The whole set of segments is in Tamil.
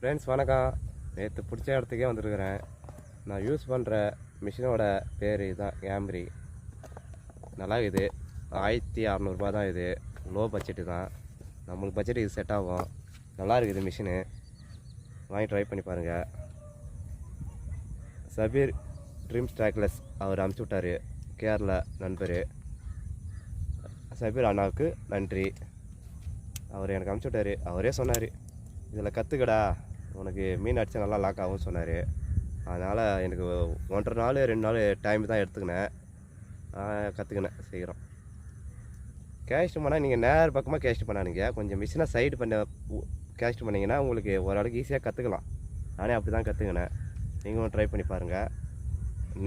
ஃப்ரெண்ட்ஸ் வணக்கம். நேற்று பிடிச்ச இடத்துக்கே வந்துருக்கிறேன். நான் யூஸ் பண்ணுற மிஷினோட பேர் இதுதான், கேம்ரி. நல்லா இது 1600 தான். இது லோ பட்ஜெட்டு தான், நம்மளுக்கு பட்ஜெட் இது செட் ஆகும். நல்லா இருக்குது மிஷினு, வாங்கி ட்ரை பண்ணி பாருங்கள். சபீர் ட்ரீம் ஸ்டாக்லெஸ் அவர் அனுப்பிச்சி விட்டார், கேரளா நண்பர். சபீர் அண்ணாவுக்கு நன்றி. அவர் எனக்கு அனுப்பிச்சி விட்டார். அவரே சொன்னார், இதில் கற்றுக்கடா, உனக்கு மீன் அடித்தா நல்லா லாக் ஆகும்னு சொன்னார். அதனால் எனக்கு 1.5 நாள் 2 நாள் டைம் தான் எடுத்துக்கினேன். கற்றுக்கினேன் சீக்கிரம். கேஸ்ட் பண்ணால் நீங்கள் நேர் பக்கமாக கேஸ்ட் பண்ணானுங்க, கொஞ்சம் மிஷினை சைடு பண்ண கேஸ்ட் பண்ணிங்கன்னா உங்களுக்கு ஓரளவுக்கு ஈஸியாக கற்றுக்கலாம். நானே அப்படி தான் கற்றுக்கினேன். நீங்களும் ட்ரை பண்ணி பாருங்கள்.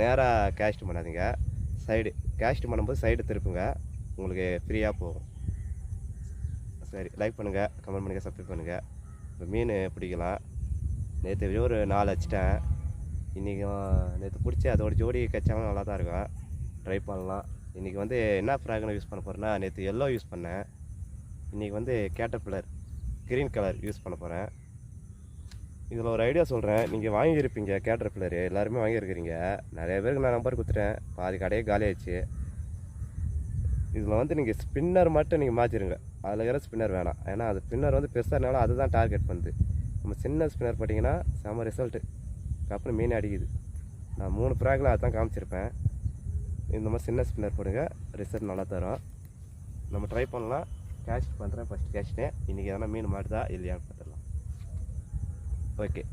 நேராக கேஸ்ட் பண்ணாதீங்க, சைடு கேஸ்ட் பண்ணும்போது சைடு திருப்புங்க, உங்களுக்கு ஃப்ரீயாக போகும். சரி, லைக் பண்ணுங்கள், கமெண்ட் பண்ணுங்கள், சப்ஸ்கிரைப் பண்ணுங்கள். இப்போ மீன் பிடிக்கலாம். நேற்று ஒரு 4 அடிச்சிட்டேன். இன்றைக்கும் நேற்று பிடிச்சி அதோட ஜோடி கச்சாலும் நல்லா தான் இருக்கும், ட்ரை பண்ணலாம். இன்றைக்கி வந்து என்ன ஃப்ராக்னு யூஸ் பண்ண போகிறேன்னா, நேற்று எல்லோ யூஸ் பண்ணேன். இன்றைக்கி வந்து கேட்டர்பில்லர் க்ரீன் கலர் யூஸ் பண்ண போகிறேன். இதில் ஒரு ஐடியா சொல்கிறேன். நீங்கள் வாங்கியிருப்பீங்க கேட்டர்பில்லரு, எல்லாருமே வாங்கியிருக்கிறீங்க. நிறைய பேருக்கு நான் நம்பர் கொடுத்துட்டேன், பாதி கடையே காலி ஆயிடுச்சு. இதில் வந்து நீங்கள் ஸ்பின்னர் மட்டும் நீங்கள் மாற்றிடுங்க, அதில் இருக்கிற ஸ்பின்னர் வேணாம். ஏன்னா அது ஸ்பின்னர் வந்து பெருசாக அதுதான் டார்கெட் பண்ணுது. நம்ம சின்ன ஸ்பின்னர் போட்டிங்கன்னா செம்ம ரிசல்ட்டு, அப்புறம் மீன் அடிக்குது. நான் 3 ஃப்ராகில் அதுதான் காமிச்சிருப்பேன். இந்த மாதிரி சின்ன ஸ்பின்னர் போடுங்க, ரிசல்ட் நல்லா தரும். நம்ம ட்ரை பண்ணலாம். கேஷ் பண்ணுறேன், ஃபஸ்ட் கேஷ்னே. இன்றைக்கி எதனா மீன் மாட்டுதா இல்லையான்னு பார்த்துடலாம். ஓகே.